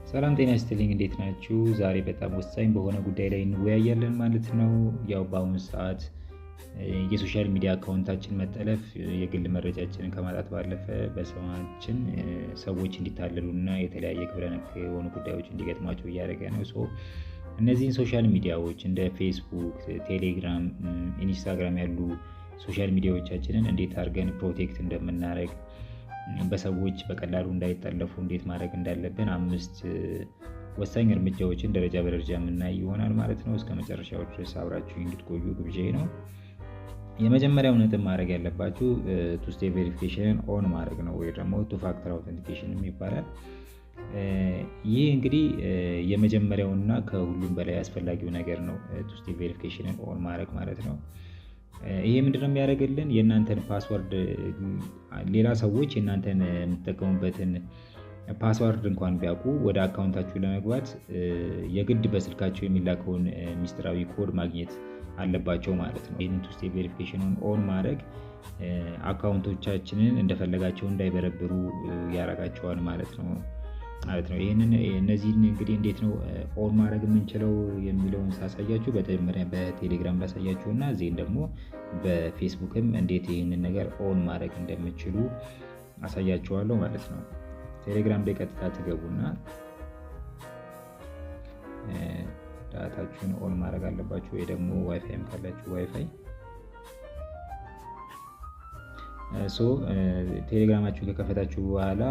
ሰላም ጤና ይስጥልኝ እንዴት ናችሁ? ዛሬ በጣም ወሳኝ በሆነ ጉዳይ ላይ እንወያያለን ማለት ነው። ያው በአሁኑ ሰዓት የሶሻል ሚዲያ አካውንታችን መጠለፍ የግል መረጃችንን ከማጣት ባለፈ በስማችን ሰዎች እንዲታለሉና የተለያየ ግብረ ነክ የሆኑ ጉዳዮች እንዲገጥሟቸው እያደረገ ነው። እነዚህን ሶሻል ሚዲያዎች እንደ ፌስቡክ፣ ቴሌግራም፣ ኢንስታግራም ያሉ ሶሻል ሚዲያዎቻችንን እንዴት አድርገን ፕሮቴክት እንደምናደርግ በሰዎች በቀላሉ እንዳይጠለፉ እንዴት ማድረግ እንዳለብን 5 ወሳኝ እርምጃዎችን ደረጃ በደረጃ የምናይ ይሆናል ማለት ነው። እስከ መጨረሻው ድረስ አብራችሁ እንድትቆዩ ግብዣዬ ነው። የመጀመሪያው ነጥብ ማድረግ ያለባችሁ ቱ ስቴፕ ቬሪፊኬሽን ኦን ማድረግ ነው፣ ወይ ደግሞ ቱ ፋክተር አውተንቲኬሽን ይባላል። ይህ እንግዲህ የመጀመሪያውና ከሁሉም በላይ አስፈላጊው ነገር ነው። ቱ ስቴፕ ቬሪፊኬሽንን ኦን ማድረግ ማለት ነው። ይሄ ምንድነው የሚያደርግልን? የእናንተን ፓስወርድ ሌላ ሰዎች የእናንተን የምትጠቀሙበትን ፓስወርድ እንኳን ቢያውቁ ወደ አካውንታችሁ ለመግባት የግድ በስልካቸው የሚላከውን ሚስጥራዊ ኮድ ማግኘት አለባቸው ማለት ነው። ይህንን ቱ ስቴፕ ቬሪፊኬሽኑን ኦን ማድረግ አካውንቶቻችንን እንደፈለጋቸው እንዳይበረብሩ ያደርጋቸዋል ማለት ነው። እነዚህን እንግዲህ እንዴት ነው ኦን ማድረግ የምንችለው የሚለውን ሳሳያችሁ በመጀመሪያ በቴሌግራም ላሳያችሁ እና እዚህን ደግሞ በፌስቡክም እንዴት ይህንን ነገር ኦን ማድረግ እንደምችሉ አሳያችኋለሁ ማለት ነው። ቴሌግራም ላይ ቀጥታ ትገቡና ዳታችሁን ኦን ማድረግ አለባችሁ፣ ወይ ደግሞ ዋይፋይም ካላችሁ ዋይፋይ። ቴሌግራማችሁ ከከፈታችሁ በኋላ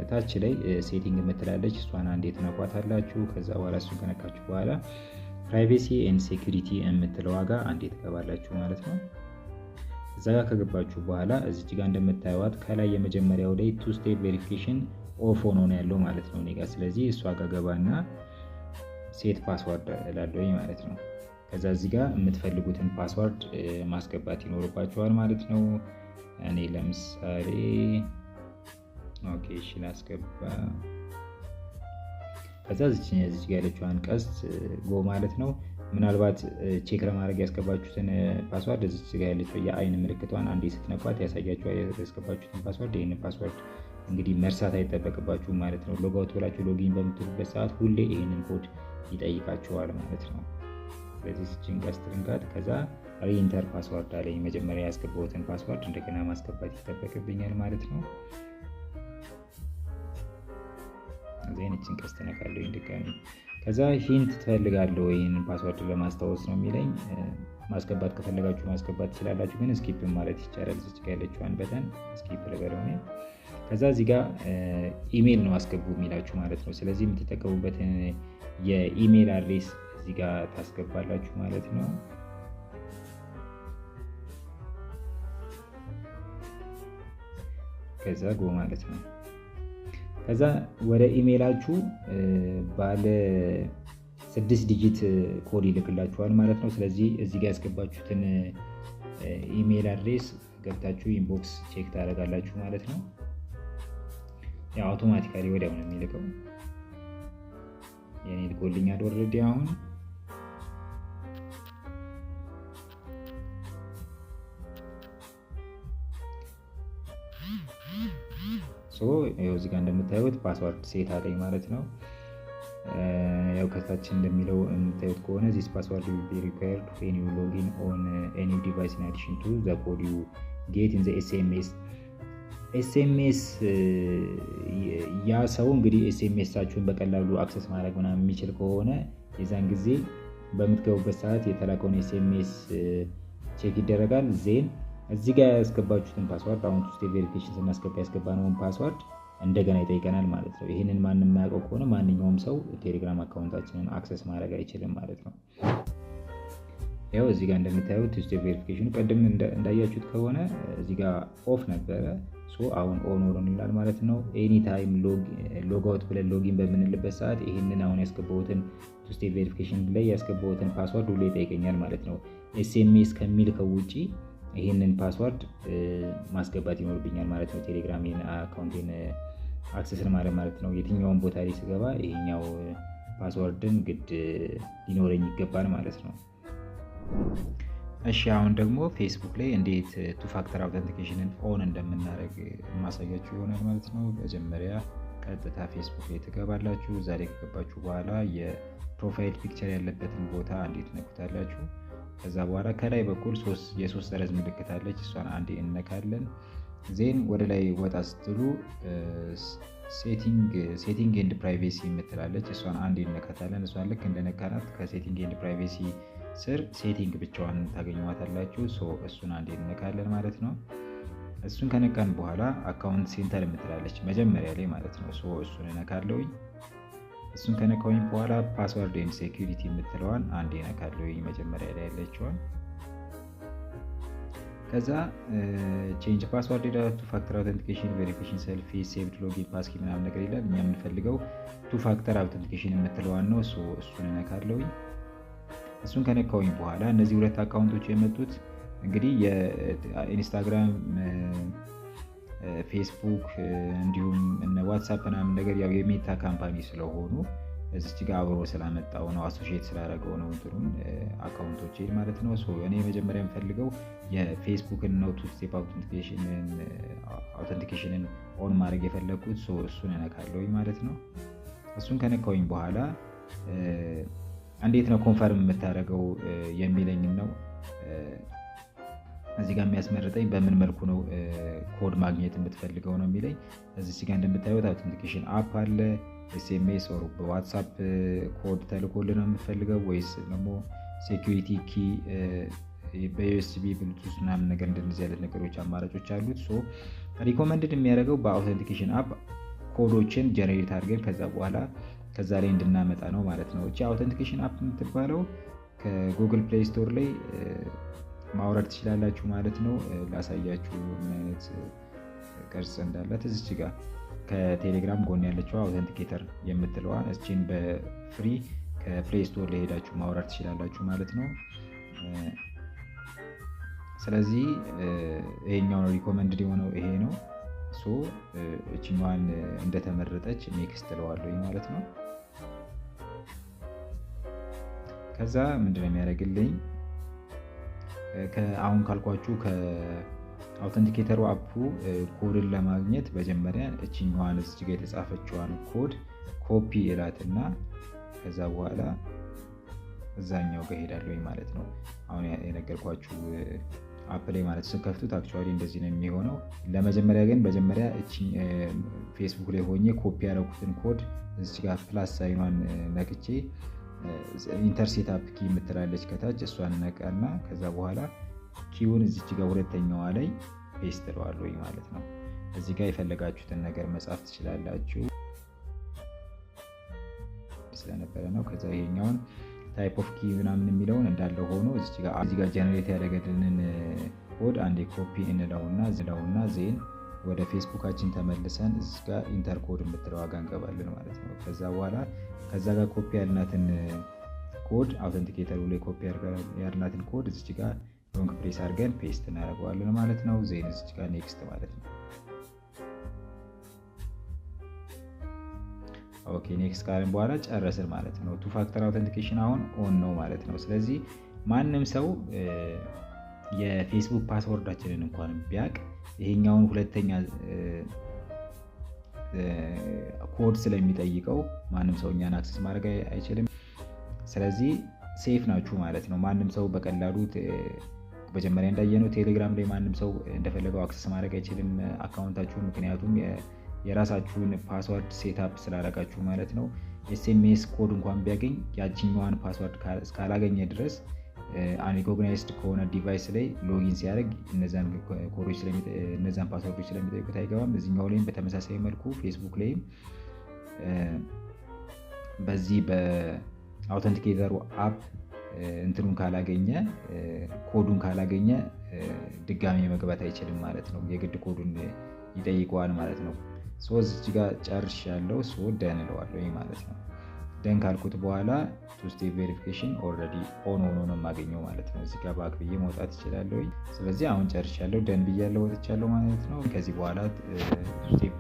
ታች ላይ ሴቲንግ የምትላለች እሷን አንዴ ትነኳታላችሁ። ከዛ በኋላ እሱን ከነካችሁ በኋላ ፕራይቬሲ ኤንድ ሴኩሪቲ የምትለው ዋጋ አንዴ ትገባላችሁ ማለት ነው። እዛ ጋር ከገባችሁ በኋላ እዚች ጋር እንደምታዩት ከላይ የመጀመሪያው ላይ ቱ ስቴፕ ቬሪፊኬሽን ኦፍ ሆኖ ነው ያለው ማለት ነው እኔ ጋር። ስለዚህ እሷ ጋር ገባና ሴት ፓስወርድ እላለሁኝ ማለት ነው። ከዛ እዚህ ጋር የምትፈልጉትን ፓስወርድ ማስገባት ይኖርባችኋል ማለት ነው። እኔ ለምሳሌ እሺ ላስገባ። ከዛ እዚህ ጋር ያለችዋን ቀስት ጎ ማለት ነው። ምናልባት ቼክ ለማድረግ ያስገባችሁትን ፓስወርድ እዚህ ጋር ያለችው የአይን ምልክቷን አንዴ ስትነኳት ያሳያችኋል ያስገባችሁትን ፓስወርድ። ይህንን ፓስወርድ እንግዲህ መርሳት አይጠበቅባችሁም ማለት ነው። ሎጋውት ብላችሁ ሎጊን በምትሉበት ሰዓት ሁሌ ይህንን ኮድ ይጠይቃችኋል ማለት ነው። ስለዚህ እቺን ቀስት ልንካት። ከዛ ሪኢንተር ፓስወርድ አለኝ። መጀመሪያ ያስገባሁትን ፓስወርድ እንደገና ማስገባት ይጠበቅብኛል ማለት ነው። እዚህን እቺን ቀስት ነካለሁ ድጋሚ። ከዛ ሂንት ትፈልጋለሁ ይህንን ፓስወርድ ለማስታወስ ነው የሚለኝ። ማስገባት ከፈለጋችሁ ማስገባት ትችላላችሁ፣ ግን ስኪፕ ማለት ይቻላል። እዚህ ጋር ያለችዋን በተን ስኪፕ ልበለው ነው። ከዛ እዚህ ጋር ኢሜል ነው አስገቡ የሚላችሁ ማለት ነው። ስለዚህ የምትጠቀሙበትን የኢሜል አድሬስ እዚህ ጋር ታስገባላችሁ ማለት ነው። ከዛ ጎ ማለት ነው። ከዛ ወደ ኢሜላችሁ ባለ 6 ዲጂት ኮድ ይልክላችኋል ማለት ነው። ስለዚህ እዚህ ጋር ያስገባችሁትን ኢሜል አድሬስ ገብታችሁ ኢንቦክስ ቼክ ታደርጋላችሁ ማለት ነው። ያው አውቶማቲካሊ ወዲያው ነው የሚልከው። የኔ ልኮልኛል ኦልሬዲ አሁን። ያው እዚህ ጋር እንደምታዩት ፓስወርድ ሴት አለኝ ማለት ነው። ያው ከታች እንደሚለው የምታዩት ከሆነ this password will be required when you log in on a new device in addition to the code you get in the SMS ያ ሰው እንግዲህ ኤስኤምኤሳችሁን በቀላሉ አክሰስ ማድረግ ምናምን የሚችል ከሆነ የዛን ጊዜ በምትገቡበት ሰዓት የተላከውን ኤስኤምኤስ ቼክ ይደረጋል። ዜን እዚህ ጋር ያስገባችሁትን ፓስወርድ አሁን ቱ ስቴፕ ቬሪፊኬሽን ስናስገባ ያስገባነውን ፓስወርድ እንደገና ይጠይቀናል ማለት ነው። ይህንን ማንም የማያውቀው ከሆነ ማንኛውም ሰው ቴሌግራም አካውንታችንን አክሰስ ማድረግ አይችልም ማለት ነው። ያው እዚህ ጋር እንደምታዩት ቱ ስቴፕ ቬሪፊኬሽኑ ቀደም እንዳያችሁት ከሆነ እዚህ ጋር ኦፍ ነበረ። አሁን ኦን ሆኖልናል ማለት ነው። ኤኒ ታይም ሎግ አውት ብለን ሎጊን በምንልበት ሰዓት ይህንን አሁን ያስገባሁትን ቱ ስቴፕ ቬሪፊኬሽን ላይ ያስገባሁትን ፓስወርድ ሁሌ ይጠይቀኛል ማለት ነው። ኤስኤምኤስ ከሚልከው ውጪ ይህንን ፓስወርድ ማስገባት ይኖርብኛል ማለት ነው። ቴሌግራሜን አካውንቴን አክሰስ ማለት ነው። የትኛውን ቦታ ላይ ስገባ ይሄኛው ፓስወርድን ግድ ሊኖረኝ ይገባል ማለት ነው። እሺ አሁን ደግሞ ፌስቡክ ላይ እንዴት ቱ ፋክተር አውተንቲኬሽንን ኦን እንደምናደርግ ማሳያችሁ ይሆናል ማለት ነው። መጀመሪያ ቀጥታ ፌስቡክ ላይ ትገባላችሁ። እዛ ላይ ከገባችሁ በኋላ የፕሮፋይል ፒክቸር ያለበትን ቦታ አንዴ ትነኩታላችሁ። ከዛ በኋላ ከላይ በኩል የሶስት ሰረዝ ምልክት አለች። እሷን አንዴ እንነካለን። ዜን ወደ ላይ ወጣ ስትሉ ሴቲንግ ኤንድ ፕራይቬሲ የምትላለች። እሷን አንዴ እንነካታለን። እሷን ልክ እንደነካናት ከሴቲንግ ኤንድ ፕራይቬሲ ስር ሴቲንግ ብቻዋን ታገኟታላችሁ። እሱን አንዴ እንነካለን ማለት ነው። እሱን ከነካን በኋላ አካውንት ሴንተር የምትላለች መጀመሪያ ላይ ማለት ነው። እሱን እነካለሁኝ። እሱን ከነካሁኝ በኋላ ፓስወርድ ኤንድ ሴኩሪቲ የምትለዋን አንዴ እነካለሁኝ መጀመሪያ ላይ ያለችዋን። ከዛ ቼንጅ ፓስወርድ ይላል። ቱ ፋክተር አውተንቲኬሽን ቬሪፊኬሽን ሰልፊ ሴቭድ ሎጊን ፓስኪ ምናምን ነገር ይላል። እኛ የምንፈልገው ቱ ፋክተር አውተንቲኬሽን የምትለዋን ነው። እሱን እነካለሁኝ። እሱን ከነካሁኝ በኋላ እነዚህ ሁለት አካውንቶች የመጡት እንግዲህ የኢንስታግራም፣ ፌስቡክ እንዲሁም እነ ዋትሳፕ ምናምን ነገር ያው የሜታ ካምፓኒ ስለሆኑ እዚች ጋር አብሮ ስላመጣው ነው፣ አሶሺየት ስላደረገው ነው እንትኑን አካውንቶቼን ማለት ነው። እኔ መጀመሪያ የምፈልገው የፌስቡክን ነው ቱ ስቴፕ አውተንቲኬሽንን ኦን ማድረግ የፈለግኩት። እሱን እነካለሁኝ ማለት ነው። እሱን ከነካሁኝ በኋላ እንዴት ነው ኮንፈርም የምታደርገው የሚለኝ ነው እዚህ ጋር የሚያስመርጠኝ። በምን መልኩ ነው ኮድ ማግኘት የምትፈልገው ነው የሚለኝ። እዚህ ጋር እንደምታዩት አውተንቲኬሽን አፕ አለ፣ ኤስኤምኤስ ኦር በዋትሳፕ ኮድ ተልኮልህ ነው የምትፈልገው ወይስ ደግሞ ሴኩሪቲ ኪ በዩኤስቢ ብሉቱዝ ምናምን ነገር እንደዚህ አይነት ነገሮች አማራጮች አሉት። ሪኮመንድድ የሚያደርገው በአውተንቲኬሽን አፕ ኮዶችን ጀነሬት አድርገን ከዛ ላይ እንድናመጣ ነው ማለት ነው። እቺ አውተንቲኬሽን አፕ የምትባለው ከጉግል ፕሌይ ስቶር ላይ ማውረድ ትችላላችሁ ማለት ነው። ላሳያችሁ ምን አይነት ቅርጽ እንዳላት እዚች ጋር ከቴሌግራም ጎን ያለችው አውተንቲኬተር የምትለዋን እቺን በፍሪ ከፕሌይ ስቶር ላይ ሄዳችሁ ማውረድ ትችላላችሁ ማለት ነው። ስለዚህ ይሄኛው ሪኮመንድድ የሆነው ይሄ ነው። እቺኛዋን እንደተመረጠች ኔክስት እለዋለሁ ማለት ነው። ከዛ ምንድነው የሚያደርግልኝ አሁን ካልኳችሁ ከአውተንቲኬተሩ አፑ ኮድን ለማግኘት መጀመሪያ እቺኛዋን እዚህ ጋር የተጻፈችዋን ኮድ ኮፒ እላትና ከዛ በኋላ እዛኛው ጋር ሄዳለሁ ማለት ነው። አሁን የነገርኳችሁ አፕ ላይ ማለት ስከፍቱት አክቹዋሊ እንደዚህ ነው የሚሆነው። ለመጀመሪያ እቺ ፌስቡክ ላይ ሆኜ ኮፒ ያደረኩትን ኮድ እዚህ ጋር ፕላስ ሳይኗን ነክቼ ኢንተር ሴትአፕ ኪ የምትላለች ከታች እሷን ነቃና ከዛ በኋላ ኪውን እዚች ጋር ሁለተኛዋ ላይ ፔስት እለዋለሁ ማለት ነው። እዚህ ጋር የፈለጋችሁትን ነገር መጻፍ ትችላላችሁ ስለነበረ ነው። ከዛ ይሄኛውን ታይፕ ኦፍ ኪ ምናምን የሚለውን እንዳለ ሆኖ እዚህ ጋር ጀነሬት ያደረገልንን ኮድ አንዴ ኮፒ እንለውና ዜን ወደ ፌስቡካችን ተመልሰን እዚህ ጋር ኢንተር ኮድ የምትለው ዋጋ እንገባለን ማለት ነው። ከዛ በኋላ ከዛ ጋር ኮፒ ያልናትን ኮድ አውተንቲኬተሩ ላይ ኮፒ ያልናትን ኮድ እዚህ ጋር ሎንግ ፕሬስ አድርገን ፔስት እናደርገዋለን ማለት ነው። ዜን እዚህ ጋር ኔክስት ማለት ነው። ኦኬ ኔክስት ካልን በኋላ ጨረስን ማለት ነው። ቱ ፋክተር አውተንቲኬሽን አሁን ኦን ነው ማለት ነው። ስለዚህ ማንም ሰው የፌስቡክ ፓስወርዳችንን እንኳን ቢያቅ ይሄኛውን ሁለተኛ ኮድ ስለሚጠይቀው ማንም ሰው እኛን አክሰስ ማድረግ አይችልም። ስለዚህ ሴፍ ናችሁ ማለት ነው። ማንም ሰው በቀላሉ መጀመሪያ እንዳየነው ቴሌግራም ላይ ማንም ሰው እንደፈለገው አክሰስ ማድረግ አይችልም አካውንታችሁን፣ ምክንያቱም የራሳችሁን ፓስወርድ ሴትአፕ ስላደረጋችሁ ማለት ነው። ኤስኤምኤስ ኮድ እንኳን ቢያገኝ ያቺኛዋን ፓስወርድ እስካላገኘ ድረስ አንሪኮግናይዝድ ከሆነ ዲቫይስ ላይ ሎጊን ሲያደርግ እነዛን ፓስወርዶች ስለሚጠይቁት አይገባም። እዚህኛው ላይም በተመሳሳይ መልኩ ፌስቡክ ላይም በዚህ በአውተንቲኬተሩ አፕ እንትኑን ካላገኘ ኮዱን ካላገኘ ድጋሚ መግባት አይችልም ማለት ነው። የግድ ኮዱን ይጠይቀዋል ማለት ነው። እዚህ ጋር ጨርሻለሁ። ደን እለዋለሁ ማለት ነው። ደን ካልኩት በኋላ ቱ ስቴፕ ቬሪፊኬሽን ኦልሬዲ ኦን ሆኖ ነው የማገኘው ማለት ነው። እዚህ ጋር ባክ ብዬ መውጣት እችላለሁ። ስለዚህ አሁን ጨርሻለሁ፣ ደን ብያለሁ፣ ወጥቻለሁ ማለት ነው። ከዚህ በኋላ ቱ ስቴፕ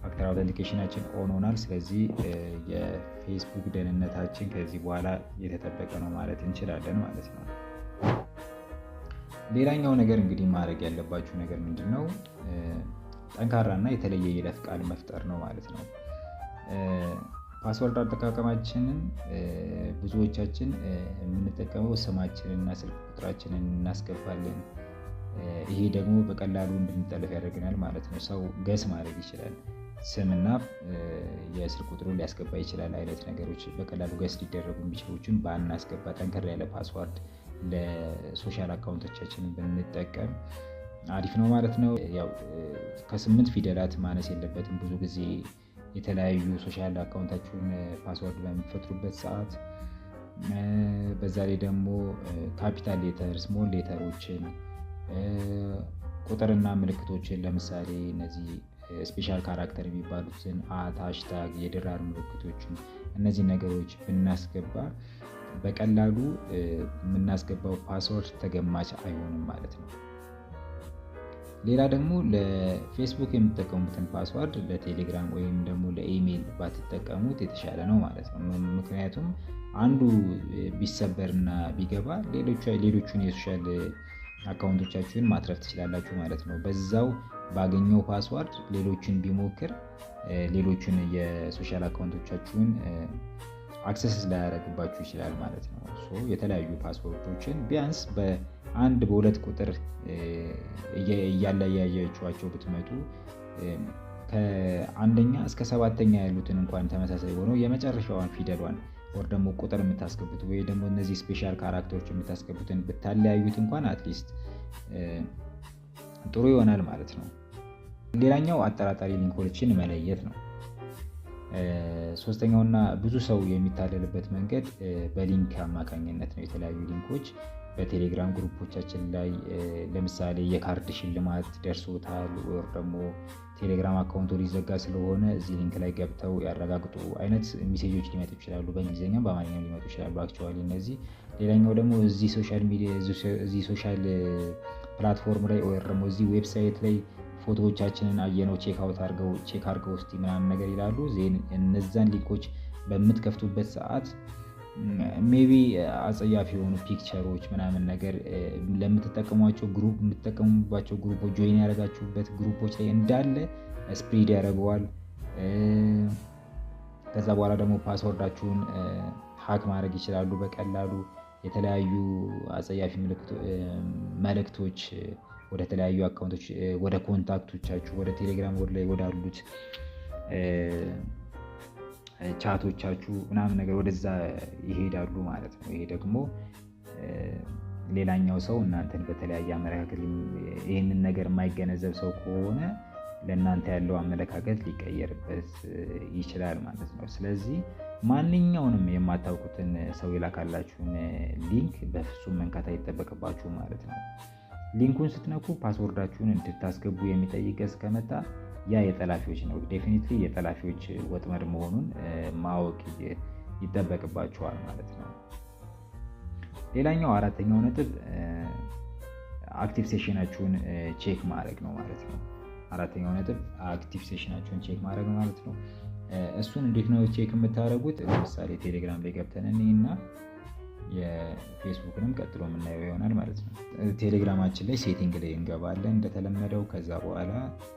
ፋክተር አውተንቲኬሽናችን ኦን ሆናል። ስለዚህ የፌስቡክ ደህንነታችን ከዚህ በኋላ የተጠበቀ ነው ማለት እንችላለን ማለት ነው። ሌላኛው ነገር እንግዲህ ማድረግ ያለባችሁ ነገር ምንድነው? ጠንካራና የተለየ የይለፍ ቃል መፍጠር ነው ማለት ነው። ፓስወርድ አጠቃቀማችንን ብዙዎቻችን የምንጠቀመው ስማችንን እና ስልክ ቁጥራችንን እናስገባለን። ይሄ ደግሞ በቀላሉ እንድንጠለፍ ያደርገናል ማለት ነው። ሰው ገስ ማድረግ ይችላል። ስምና የስልክ ቁጥሩን ሊያስገባ ይችላል አይነት ነገሮች በቀላሉ ገስ ሊደረጉ የሚችሉትን ባናስገባ ጠንከር ያለ ፓስወርድ ለሶሻል አካውንቶቻችን ብንጠቀም አሪፍ ነው ማለት ነው። ያው ከ8 ፊደላት ማነስ የለበትም። ብዙ ጊዜ የተለያዩ ሶሻል አካውንታችሁን ፓስወርድ በሚፈጥሩበት ሰዓት በዛ ላይ ደግሞ ካፒታል ሌተር፣ ስሞል ሌተሮችን፣ ቁጥርና ምልክቶችን ለምሳሌ እነዚህ ስፔሻል ካራክተር የሚባሉትን ሃሽታግ፣ የድራር ምልክቶችን እነዚህ ነገሮች ብናስገባ በቀላሉ የምናስገባው ፓስወርድ ተገማች አይሆንም ማለት ነው። ሌላ ደግሞ ለፌስቡክ የምትጠቀሙትን ፓስወርድ ለቴሌግራም ወይም ደግሞ ለኢሜይል ባትጠቀሙት የተሻለ ነው ማለት ነው። ምክንያቱም አንዱ ቢሰበርና ቢገባ ሌሎቹን የሶሻል አካውንቶቻችሁን ማትረፍ ትችላላችሁ ማለት ነው። በዛው ባገኘው ፓስወርድ ሌሎችን ቢሞክር ሌሎችን የሶሻል አካውንቶቻችሁን አክሰስ ላያደርግባችሁ ይችላል ማለት ነው። የተለያዩ ፓስወርዶችን ቢያንስ በአንድ በሁለት ቁጥር እያለያያችኋቸው ብትመጡ ከአንደኛ እስከ 7ኛ ያሉትን እንኳን ተመሳሳይ ሆነው የመጨረሻዋን ፊደሏን ወር ደግሞ ቁጥር የምታስገቡት ወይ ደግሞ እነዚህ ስፔሻል ካራክተሮች የምታስገቡትን ብታለያዩት እንኳን አትሊስት ጥሩ ይሆናል ማለት ነው። ሌላኛው አጠራጣሪ ሊንኮችን መለየት ነው። ሶስተኛውና ብዙ ሰው የሚታለልበት መንገድ በሊንክ አማካኝነት ነው። የተለያዩ ሊንኮች በቴሌግራም ግሩፖቻችን ላይ ለምሳሌ የካርድ ሽልማት ደርሶታል ወር ደግሞ ቴሌግራም አካውንቱ ሊዘጋ ስለሆነ እዚህ ሊንክ ላይ ገብተው ያረጋግጡ አይነት ሜሴጆች ሊመጡ ይችላሉ። በእንግሊዝኛም በአማርኛም ሊመጡ ይችላሉ አክቹዋሊ እነዚህ። ሌላኛው ደግሞ እዚህ ሶሻል ሚዲያ እዚህ ሶሻል ፕላትፎርም ላይ ወይ ደግሞ እዚህ ዌብሳይት ላይ ፎቶዎቻችንን አየነው ቼክ አድርገው እስቲ ምናምን ነገር ይላሉ። እነዛን ሊንኮች በምትከፍቱበት ሰዓት ሜቢ አጸያፊ የሆኑ ፒክቸሮች ምናምን ነገር የምትጠቀሙባቸው ግሩፖች ጆይን ያደረጋችሁበት ግሩፖች ላይ እንዳለ ስፕሪድ ያደርገዋል። ከዛ በኋላ ደግሞ ፓስወርዳችሁን ሀክ ማድረግ ይችላሉ በቀላሉ። የተለያዩ አጸያፊ መልእክቶች ወደ ተለያዩ አካውንቶች ወደ ኮንታክቶቻችሁ ወደ ቴሌግራም ላይ ወዳሉት ቻቶቻችሁ ምናምን ነገር ወደዛ ይሄዳሉ ማለት ነው። ይሄ ደግሞ ሌላኛው ሰው እናንተን በተለያየ አመለካከት ይህንን ነገር የማይገነዘብ ሰው ከሆነ ለእናንተ ያለው አመለካከት ሊቀየርበት ይችላል ማለት ነው። ስለዚህ ማንኛውንም የማታውቁትን ሰው የላካላችሁን ሊንክ በፍጹም መንካት አይጠበቅባችሁ ማለት ነው። ሊንኩን ስትነኩ ፓስወርዳችሁን እንድታስገቡ የሚጠይቅ ከመጣ ያ የጠላፊዎች ነው። ዴፊኒትሊ የጠላፊዎች ወጥመድ መሆኑን ማወቅ ይጠበቅባችኋል ማለት ነው። ሌላኛው አራተኛው ነጥብ አክቲቭ ሴሽናችሁን ቼክ ማድረግ ነው ማለት ነው። አራተኛው ነጥብ አክቲቭ ሴሽናችሁን ቼክ ማድረግ ነው ማለት ነው። እሱን እንዴት ነው ቼክ የምታደርጉት? ለምሳሌ ቴሌግራም ላይ ገብተን እና የፌስቡክንም ቀጥሎ የምናየው ይሆናል ማለት ነው። ቴሌግራማችን ላይ ሴቲንግ ላይ እንገባለን እንደተለመደው። ከዛ በኋላ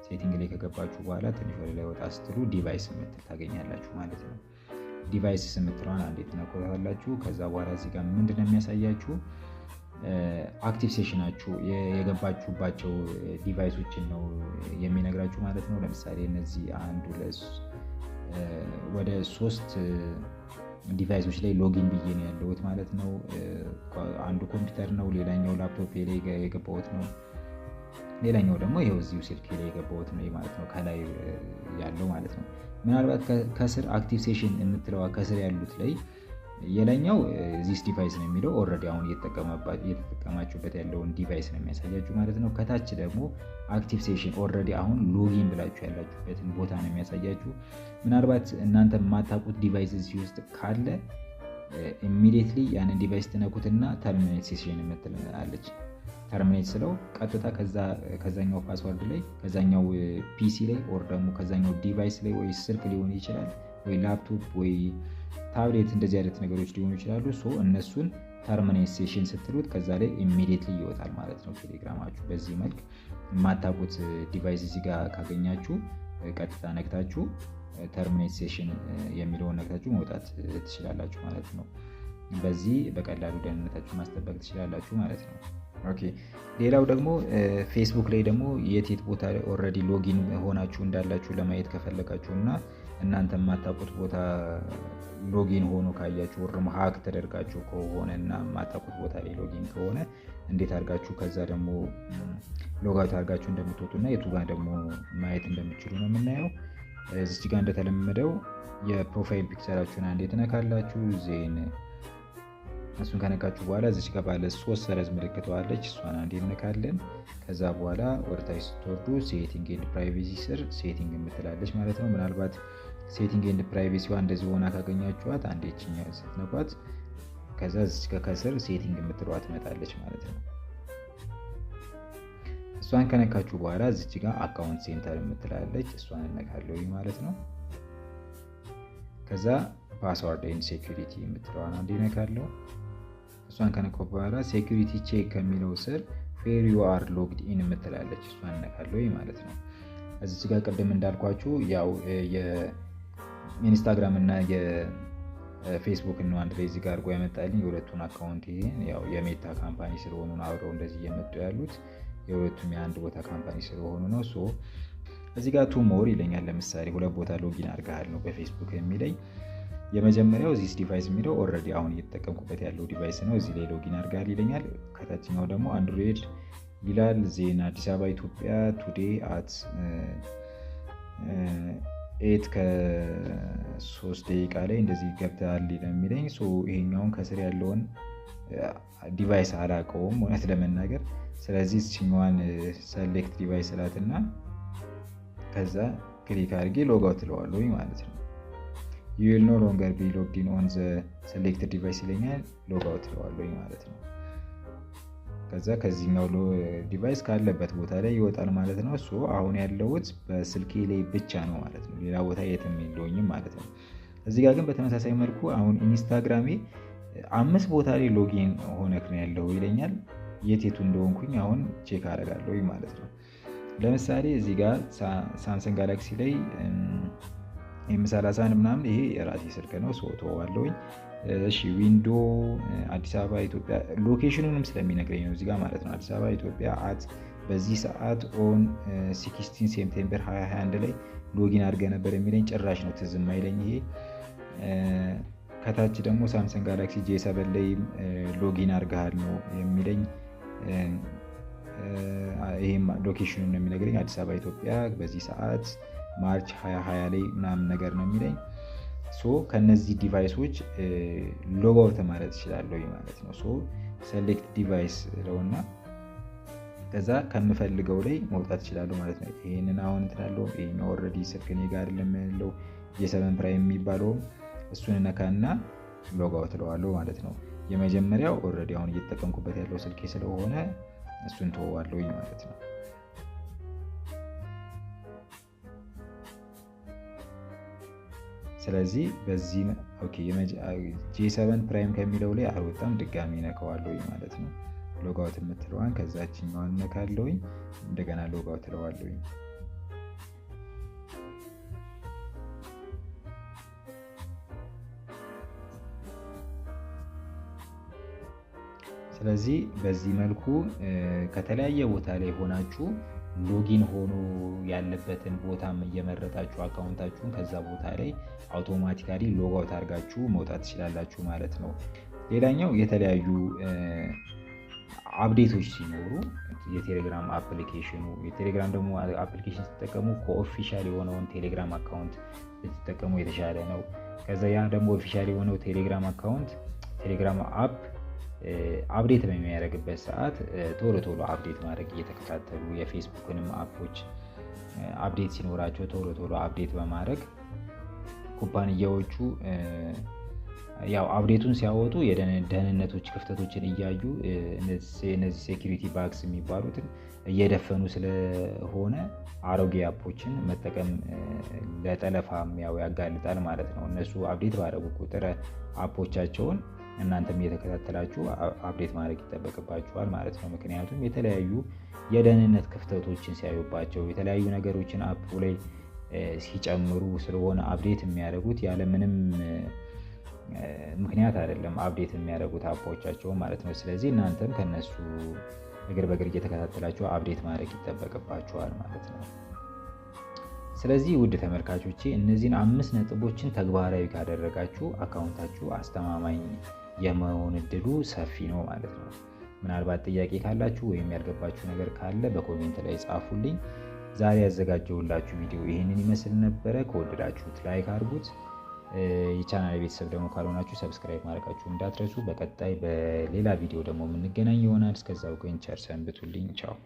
ሴቲንግ ላይ ከገባችሁ በኋላ ትንሽ ወደ ላይ ወጣ ስትሉ ዲቫይስ የምትል ታገኛላችሁ ማለት ነው። ዲቫይስ የምትለዋን አንዴ ትነኩታላችሁ። ከዛ በኋላ እዚህ ጋር ምንድን ነው የሚያሳያችሁ? አክቲቭ ሴሽናችሁ የገባችሁባቸው ዲቫይሶችን ነው የሚነግራችሁ ማለት ነው። ለምሳሌ እነዚህ ወደ 3 ዲቫይሶች ላይ ሎጊን ብዬ ነው ያለሁት ማለት ነው። አንዱ ኮምፒውተር ነው፣ ሌላኛው ላፕቶፕ ላይ የገባሁት ነው፣ ሌላኛው ደግሞ ይሄው እዚሁ ስልክ ላይ የገባሁት ነው ማለት ነው። ከላይ ያለው ማለት ነው። ምናልባት ከስር አክቲቭ ሴሽን የምትለዋ ከስር ያሉት ላይ የላይኛው ዚስ ዲቫይስ ነው የሚለው ኦልሬዲ አሁን እየተጠቀማችሁበት ያለውን ዲቫይስ ነው የሚያሳያችሁ ማለት ነው። ከታች ደግሞ አክቲቭ ሴሽን ኦልሬዲ አሁን ሎጊን ብላችሁ ያላችሁበትን ቦታ ነው የሚያሳያችሁ። ምናልባት እናንተ የማታውቁት ዲቫይስ እዚህ ውስጥ ካለ ኢሚዲየትሊ ያንን ዲቫይስ ትነኩትና ተርሚኔት ሴሽን የምትላለች። ተርሚኔት ስለው ቀጥታ ከዛኛው ፓስወርድ ላይ ከዛኛው ፒሲ ላይ ኦር ደግሞ ከዛኛው ዲቫይስ ላይ ወይ ስልክ ሊሆን ይችላል ወይ ላፕቶፕ ወይ ታብሌት እንደዚህ አይነት ነገሮች ሊሆኑ ይችላሉ። እነሱን ተርሚኔት ሴሽን ስትሉት ከዛ ላይ ኢሚዲየትሊ ይወጣል ማለት ነው ቴሌግራማችሁ። በዚህ መልክ የማታውቁት ዲቫይስ እዚህ ጋር ካገኛችሁ ቀጥታ ነክታችሁ ተርሚኔት ሴሽን የሚለውን ነክታችሁ መውጣት ትችላላችሁ ማለት ነው። በዚህ በቀላሉ ደህንነታችሁ ማስጠበቅ ትችላላችሁ ማለት ነው። ኦኬ ሌላው ደግሞ ፌስቡክ ላይ ደግሞ የት ቦታ ኦልሬዲ ሎጊን ሆናችሁ እንዳላችሁ ለማየት ከፈለጋችሁ እና እናንተ የማታውቁት ቦታ ሎጊን ሆኖ ካያችሁ ወርም ሀክ ተደርጋችሁ ከሆነ እና የማታውቁት ቦታ ላይ ሎጊን ከሆነ እንዴት አድርጋችሁ ከዛ ደግሞ ሎጋውት አድርጋችሁ እንደምትወጡና የቱ ጋር ደግሞ ማየት እንደምትችሉ ነው የምናየው። እዚህ ጋር እንደተለመደው የፕሮፋይል ፒክቸራችሁን አንዴ ትነካላችሁ። ዜን እሱን ከነካችሁ በኋላ እዚህ ጋር ባለ 3 ሰረዝ ምልክት አለች፣ እሷን አንዴ እንነካለን። ከዛ በኋላ ወደታች ስትወርዱ ሴቲንግ ኤንድ ፕራይቬሲ ስር ሴቲንግ የምትላለች ማለት ነው። ምናልባት ሴቲንግ ኤንድ ፕራይቬሲዋ እንደዚህ ሆና ካገኛችኋት አንዴ እቺኛ ስትነኳት ከዛ እዚህ ጋር ከስር ሴቲንግ የምትለዋ ትመጣለች ማለት ነው። እሷን ከነካችሁ በኋላ እዚህ ጋር አካውንት ሴንተር የምትላለች እሷን እንነካለሁ ማለት ነው። ከዛ ፓስወርድ ኤንድ ሴኩሪቲ የምትለዋን አንዴ ነካለሁ። እሷን ከነካሁ በኋላ ሴኩሪቲ ቼክ ከሚለው ስር ዌር ዩ አር ሎግድ ኢን የምትላለች እሷን እነካለሁ ማለት ነው። እዚህ ጋር ቅድም እንዳልኳችሁ ያው የኢንስታግራም እና የፌስቡክ ነው አንድ ላይ እዚህ ጋር አድርጎ ያመጣልኝ የሁለቱን አካውንት። ይሄን ያው የሜታ ካምፓኒ ስለሆኑ ነው አብረው እንደዚህ እየመጡ ያሉት፣ የሁለቱም የአንድ ቦታ ካምፓኒ ስለሆኑ ነው። ሶ እዚህ ጋር ቱ ሞር ይለኛል። ለምሳሌ 2 ቦታ ሎጊን አድርገሃል ነው በፌስቡክ የሚለኝ። የመጀመሪያው ዚስ ዲቫይስ የሚለው ኦልሬዲ አሁን እየተጠቀምኩበት ያለው ዲቫይስ ነው፣ እዚህ ላይ ሎጊን አድርገሃል ይለኛል። ከታችኛው ደግሞ አንድሮይድ ይላል። ዜና አዲስ አበባ ኢትዮጵያ ቱዴይ አት 8 ከ3 ደቂቃ ላይ እንደዚህ ገብተሃል የሚለኝ። ሶ ይሄኛውን ከስር ያለውን ዲቫይስ አላውቀውም እውነት ለመናገር። ስለዚህ እችኛዋን ሰሌክት ዲቫይስ ስላትና ከዛ ክሊክ አድርጌ ሎጋውት እለዋለሁ ማለት ነው። you will no longer be logged in on the selected device ይለኛል። ሎጋውት እለዋለሁ ማለት ነው። ከዛ ከዚህኛው ዲቫይስ ካለበት ቦታ ላይ ይወጣል ማለት ነው። ሶ አሁን ያለውት በስልኬ ላይ ብቻ ነው ማለት ነው፣ ሌላ ቦታ የትም የለውኝም ማለት ነው። እዚህ ጋር ግን በተመሳሳይ መልኩ አሁን ኢንስታግራሜ 5 ቦታ ላይ ሎጊን ሆነክ ነው ያለው ይለኛል። የቱ እንደሆንኩኝ አሁን ቼክ አደርጋለሁ ማለት ነው። ለምሳሌ እዚህ ጋር ሳምሰንግ ጋላክሲ ላይ M31 ምናምን ይሄ የራሴ ስልክ ነው ሶቶ ዋለውኝ። እሺ ዊንዶ አዲስ አበባ ኢትዮጵያ ሎኬሽኑንም ስለሚነግረኝ ነው እዚህ ጋር ማለት ነው። አዲስ አበባ ኢትዮጵያ በዚህ ሰዓት ኦን 16 ሴፕቴምበር 2021 ላይ ሎጊን አድርገህ ነበር የሚለኝ ጭራሽ ነው ትዝ የማይለኝ ይሄ። ከታች ደግሞ ሳምሰንግ ጋላክሲ J7 ላይ ሎጊን አድርገሃል ነው የሚለኝ። ይሄም ሎኬሽኑን ነው የሚነግረኝ አዲስ አበባ ኢትዮጵያ በዚህ ሰዓት ማርች 2020 ላይ ምናምን ነገር ነው የሚለኝ። ሶ ከነዚህ ዲቫይሶች ሎጋውት ማለት እችላለሁ ማለት ነው። ሶ ሴሌክት ዲቫይስ ለውና ከዛ ከምፈልገው ላይ መውጣት እችላለሁ ማለት ነው። ይሄንን አሁን እንትናለው ይሄኛው ኦልሬዲ ስልክ እኔ ጋር አይደለም ያለው J7 ፕራይም የሚባለው እሱን ነካና ሎጋውት እለዋለሁ ማለት ነው። የመጀመሪያው ኦልሬዲ አሁን እየተጠቀምኩበት ያለው ስልኬ ስለሆነ እሱን ተወዋለሁ ማለት ነው። ስለዚህ በዚህ J7 ፕራይም ከሚለው ላይ አልወጣም፣ ድጋሚ ነካዋለሁ ማለት ነው። ሎጋውት የምትለዋን ከዛችኛዋን ነካለሁ፣ እንደገና ሎጋውት እለዋለሁ። ስለዚህ በዚህ መልኩ ከተለያየ ቦታ ላይ ሆናችሁ ሎጊን ሆኖ ያለበትን ቦታም እየመረጣችሁ አካውንታችሁን ከዛ ቦታ ላይ አውቶማቲካሊ ሎጋውት አድርጋችሁ መውጣት ትችላላችሁ ማለት ነው። ሌላኛው የተለያዩ አፕዴቶች ሲኖሩ የቴሌግራም አፕሊኬሽኑ የቴሌግራም ደግሞ አፕሊኬሽን ስትጠቀሙ ከኦፊሻል የሆነውን ቴሌግራም አካውንት ብትጠቀሙ የተሻለ ነው። ከዛ ያ ደግሞ ኦፊሻል የሆነው ቴሌግራም አካውንት ቴሌግራም አፕ አፕዴት በሚያደርግበት ሰዓት ቶሎ አፕዴት ማድረግ እየተከታተሉ የፌስቡክንም አፖች አፕዴት ሲኖራቸው ቶሎ አፕዴት በማድረግ ኩባንያዎቹ ያው አፕዴቱን ሲያወጡ የደህንነቶች ክፍተቶችን እያዩ እነዚህ ሴኩሪቲ ባግስ የሚባሉትን እየደፈኑ ስለሆነ አሮጌ አፖችን መጠቀም ለጠለፋም ያው ያጋልጣል ማለት ነው። እነሱ አፕዴት ባደረጉ ቁጥር አፖቻቸውን እናንተም እየተከታተላችሁ አፕዴት ማድረግ ይጠበቅባችኋል ማለት ነው። ምክንያቱም የተለያዩ የደህንነት ክፍተቶችን ሲያዩባቸው የተለያዩ ነገሮችን አፑ ላይ ሲጨምሩ ስለሆነ አፕዴት የሚያደርጉት ያለምንም ምክንያት አይደለም አፕዴት የሚያደርጉት አፖቻቸውን ማለት ነው። ስለዚህ እናንተም ከነሱ እግር በእግር እየተከታተላችሁ አፕዴት ማድረግ ይጠበቅባችኋል ማለት ነው። ስለዚህ ውድ ተመልካቾቼ እነዚህን 5 ነጥቦችን ተግባራዊ ካደረጋችሁ አካውንታችሁ አስተማማኝ የመሆን እድሉ ሰፊ ነው ማለት ነው። ምናልባት ጥያቄ ካላችሁ ወይም ያልገባችሁ ነገር ካለ በኮሜንት ላይ ጻፉልኝ። ዛሬ ያዘጋጀሁላችሁ ቪዲዮ ይህንን ይመስል ነበረ። ከወደዳችሁት ላይክ አድርጉት። የቻናል ቤተሰብ ደግሞ ካልሆናችሁ ሰብስክራይብ ማድረጋችሁ እንዳትረሱ። በቀጣይ በሌላ ቪዲዮ ደግሞ የምንገናኝ ይሆናል። እስከዛው ግን ቸር ሰንብቱልኝ። ቻው።